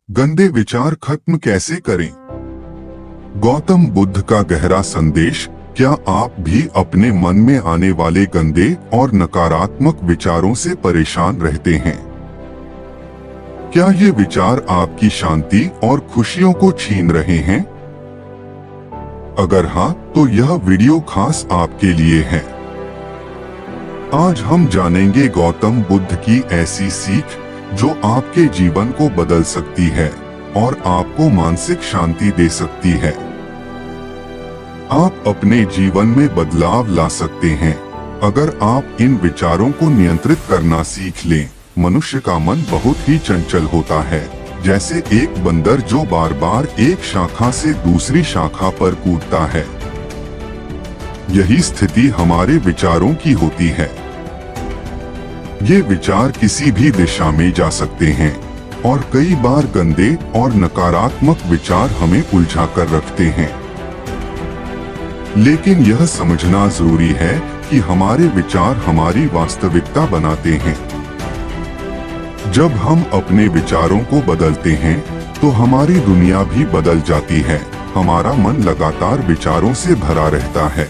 गंदे विचार खत्म कैसे करें? गौतम बुद्ध का गहरा संदेश। क्या आप भी अपने मन में आने वाले गंदे और नकारात्मक विचारों से परेशान रहते हैं? क्या ये विचार आपकी शांति और खुशियों को छीन रहे हैं? अगर हाँ, तो यह वीडियो खास आपके लिए है। आज हम जानेंगे गौतम बुद्ध की ऐसी सीख जो आपके जीवन को बदल सकती है और आपको मानसिक शांति दे सकती है। आप अपने जीवन में बदलाव ला सकते हैं अगर आप इन विचारों को नियंत्रित करना सीख लें। मनुष्य का मन बहुत ही चंचल होता है, जैसे एक बंदर जो बार बार एक शाखा से दूसरी शाखा पर कूदता है। यही स्थिति हमारे विचारों की होती है। ये विचार किसी भी दिशा में जा सकते हैं और कई बार गंदे और नकारात्मक विचार हमें उलझा कर रखते हैं। लेकिन यह समझना जरूरी है कि हमारे विचार हमारी वास्तविकता बनाते हैं। जब हम अपने विचारों को बदलते हैं तो हमारी दुनिया भी बदल जाती है। हमारा मन लगातार विचारों से भरा रहता है।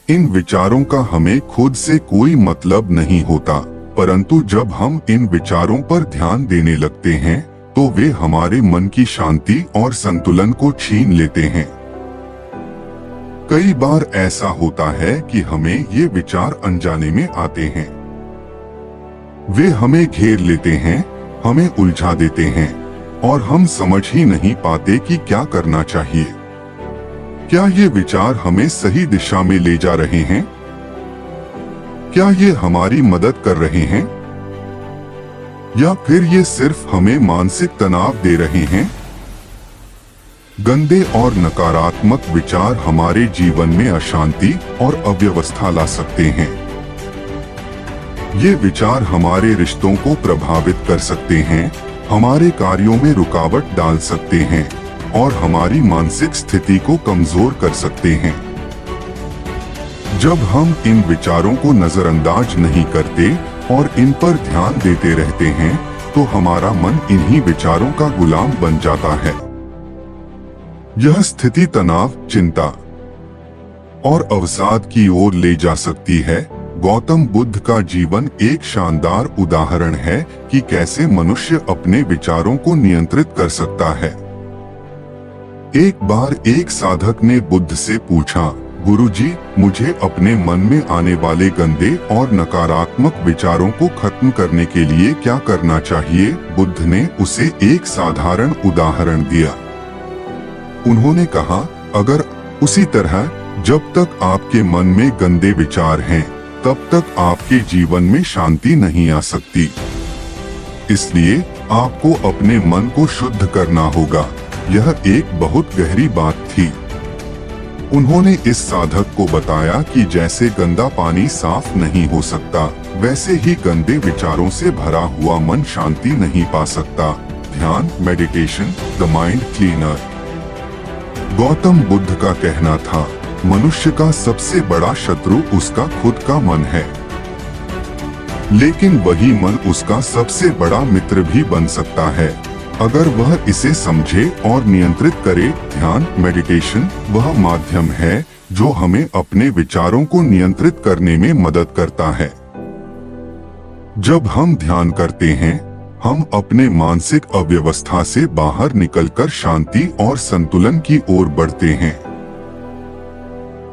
इन विचारों का हमें खुद से कोई मतलब नहीं होता, परंतु जब हम इन विचारों पर ध्यान देने लगते हैं तो वे हमारे मन की शांति और संतुलन को छीन लेते हैं। कई बार ऐसा होता है कि हमें ये विचार अनजाने में आते हैं। वे हमें घेर लेते हैं, हमें उलझा देते हैं और हम समझ ही नहीं पाते कि क्या करना चाहिए। क्या ये विचार हमें सही दिशा में ले जा रहे हैं? क्या ये हमारी मदद कर रहे हैं या फिर ये सिर्फ हमें मानसिक तनाव दे रहे हैं? गंदे और नकारात्मक विचार हमारे जीवन में अशांति और अव्यवस्था ला सकते हैं। ये विचार हमारे रिश्तों को प्रभावित कर सकते हैं, हमारे कार्यों में रुकावट डाल सकते हैं और हमारी मानसिक स्थिति को कमजोर कर सकते हैं। जब हम इन विचारों को नजरअंदाज नहीं करते और इन पर ध्यान देते रहते हैं तो हमारा मन इन्हीं विचारों का गुलाम बन जाता है। यह स्थिति तनाव, चिंता और अवसाद की ओर ले जा सकती है। गौतम बुद्ध का जीवन एक शानदार उदाहरण है कि कैसे मनुष्य अपने विचारों को नियंत्रित कर सकता है। एक बार एक साधक ने बुद्ध से पूछा, गुरुजी, मुझे अपने मन में आने वाले गंदे और नकारात्मक विचारों को खत्म करने के लिए क्या करना चाहिए? बुद्ध ने उसे एक साधारण उदाहरण दिया। उन्होंने कहा, अगर उसी तरह जब तक आपके मन में गंदे विचार हैं, तब तक आपके जीवन में शांति नहीं आ सकती। इसलिए आपको अपने मन को शुद्ध करना होगा। यह एक बहुत गहरी बात थी। उन्होंने इस साधक को बताया कि जैसे गंदा पानी साफ नहीं हो सकता, वैसे ही गंदे विचारों से भरा हुआ मन शांति नहीं पा सकता। ध्यान, meditation, the mind cleaner. Gautam Buddha का कहना था, मनुष्य का सबसे बड़ा शत्रु उसका खुद का मन है, लेकिन वही मन उसका सबसे बड़ा मित्र भी बन सकता है अगर वह इसे समझे और नियंत्रित करे। ध्यान, मेडिटेशन वह माध्यम है जो हमें अपने विचारों को नियंत्रित करने में मदद करता है। जब हम ध्यान करते हैं, हम अपने मानसिक अव्यवस्था से बाहर निकलकर शांति और संतुलन की ओर बढ़ते हैं।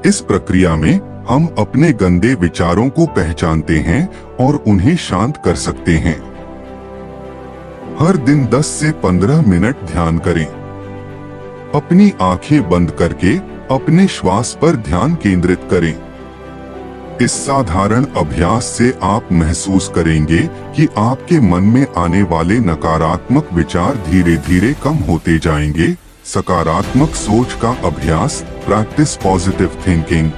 इस प्रक्रिया में हम अपने गंदे विचारों को पहचानते हैं और उन्हें शांत कर सकते हैं। हर दिन 10 से 15 मिनट ध्यान करें। अपनी आंखें बंद करके अपने श्वास पर ध्यान केंद्रित करें। इस साधारण अभ्यास से आप महसूस करेंगे कि आपके मन में आने वाले नकारात्मक विचार धीरे धीरे कम होते जाएंगे। सकारात्मक सोच का अभ्यास, practice positive thinking.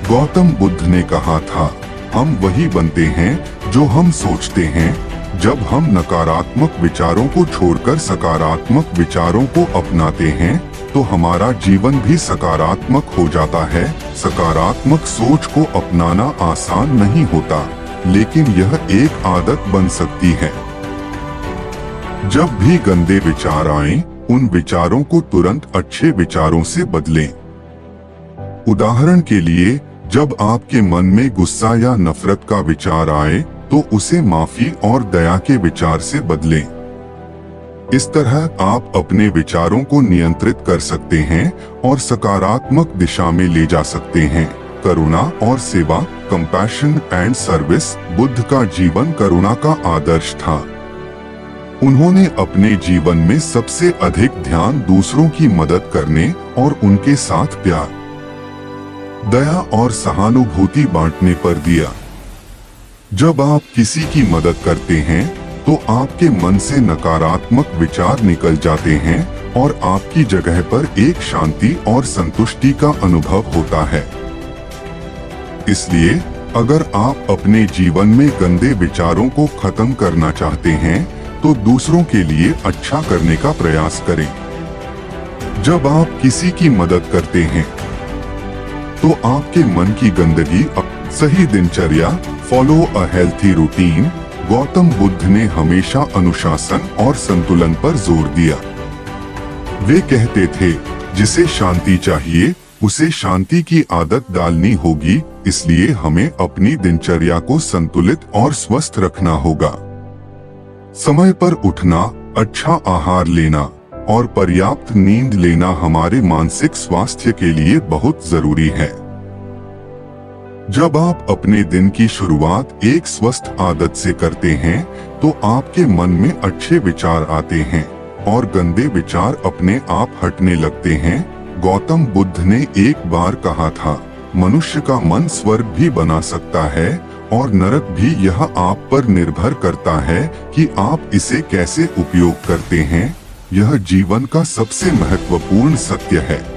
Gautam Buddha ने कहा था, हम वही बनते हैं जो हम सोचते हैं। जब हम नकारात्मक विचारों को छोड़कर सकारात्मक विचारों को अपनाते हैं तो हमारा जीवन भी सकारात्मक हो जाता है। सकारात्मक सोच को अपनाना आसान नहीं होता, लेकिन यह एक आदत बन सकती है। जब भी गंदे विचार आएं, उन विचारों को तुरंत अच्छे विचारों से बदलें। उदाहरण के लिए, जब आपके मन में गुस्सा या नफरत का विचार आए, तो उसे माफी और दया के विचार से बदलें। इस तरह आप अपने विचारों को नियंत्रित कर सकते हैं और सकारात्मक दिशा में ले जा सकते हैं। करुणा और सेवा, कंपैशन एंड सर्विस। बुद्ध का जीवन करुणा का आदर्श था। उन्होंने अपने जीवन में सबसे अधिक ध्यान दूसरों की मदद करने और उनके साथ प्यार, दया और सहानुभूति बांटने पर दिया। जब आप किसी की मदद करते हैं, तो आपके मन से नकारात्मक विचार निकल जाते हैं और आपकी जगह पर एक शांति और संतुष्टि का अनुभव होता है। इसलिए अगर आप अपने जीवन में गंदे विचारों को खत्म करना चाहते हैं, तो दूसरों के लिए अच्छा करने का प्रयास करें। जब आप किसी की मदद करते हैं, तो आपके मन की गंदगी। सही दिनचर्या, follow a healthy routine. Gautam Buddha ने हमेशा अनुशासन और संतुलन पर जोर दिया। वे कहते थे, जिसे शांति चाहिए, उसे शांति की आदत डालनी होगी। इसलिए हमें अपनी दिनचर्या को संतुलित और स्वस्थ रखना होगा। समय पर उठना, अच्छा आहार लेना और पर्याप्त नींद लेना हमारे मानसिक स्वास्थ्य के लिए बहुत जरूरी है। जब आप अपने दिन की शुरुआत एक स्वस्थ आदत से करते हैं, तो आपके मन में अच्छे विचार आते हैं और गंदे विचार अपने आप हटने लगते हैं। गौतम बुद्ध ने एक बार कहा था, मनुष्य का मन स्वर्ग भी बना सकता है और नरक भी। यह आप पर निर्भर करता है कि आप इसे कैसे उपयोग करते हैं। यह जीवन का सबसे महत्वपूर्ण सत्य है।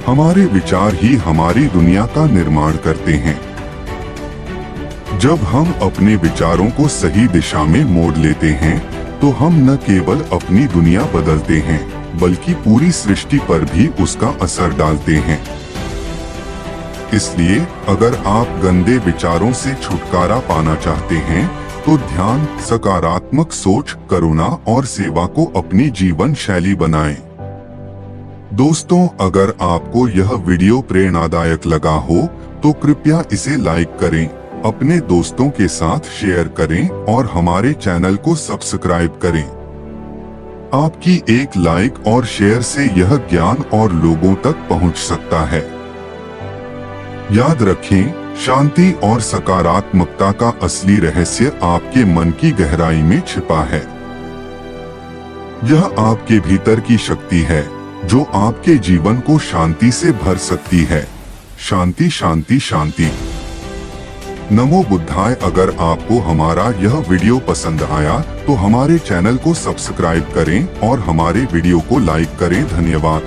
हमारे विचार ही हमारी दुनिया का निर्माण करते हैं। जब हम अपने विचारों को सही दिशा में मोड़ लेते हैं, तो हम न केवल अपनी दुनिया बदलते हैं, बल्कि पूरी सृष्टि पर भी उसका असर डालते हैं। इसलिए अगर आप गंदे विचारों से छुटकारा पाना चाहते हैं, तो ध्यान, सकारात्मक सोच, करुणा और सेवा को अपनी जीवन शैली बनाएं। दोस्तों, अगर आपको यह वीडियो प्रेरणादायक लगा हो, तो कृपया इसे लाइक करें, अपने दोस्तों के साथ शेयर करें और हमारे चैनल को सब्सक्राइब करें। आपकी एक लाइक और शेयर से यह ज्ञान और लोगों तक पहुंच सकता है। याद रखें, शांति और सकारात्मकता का असली रहस्य आपके मन की गहराई में छिपा है। यह आपके भीतर की शक्ति है, जो आपके जीवन को शांति से भर सकती है। शांति, शांति, शांति। नमो बुद्धाय। अगर आपको हमारा यह वीडियो पसंद आया, तो हमारे चैनल को सब्सक्राइब करें और हमारे वीडियो को लाइक करें। धन्यवाद।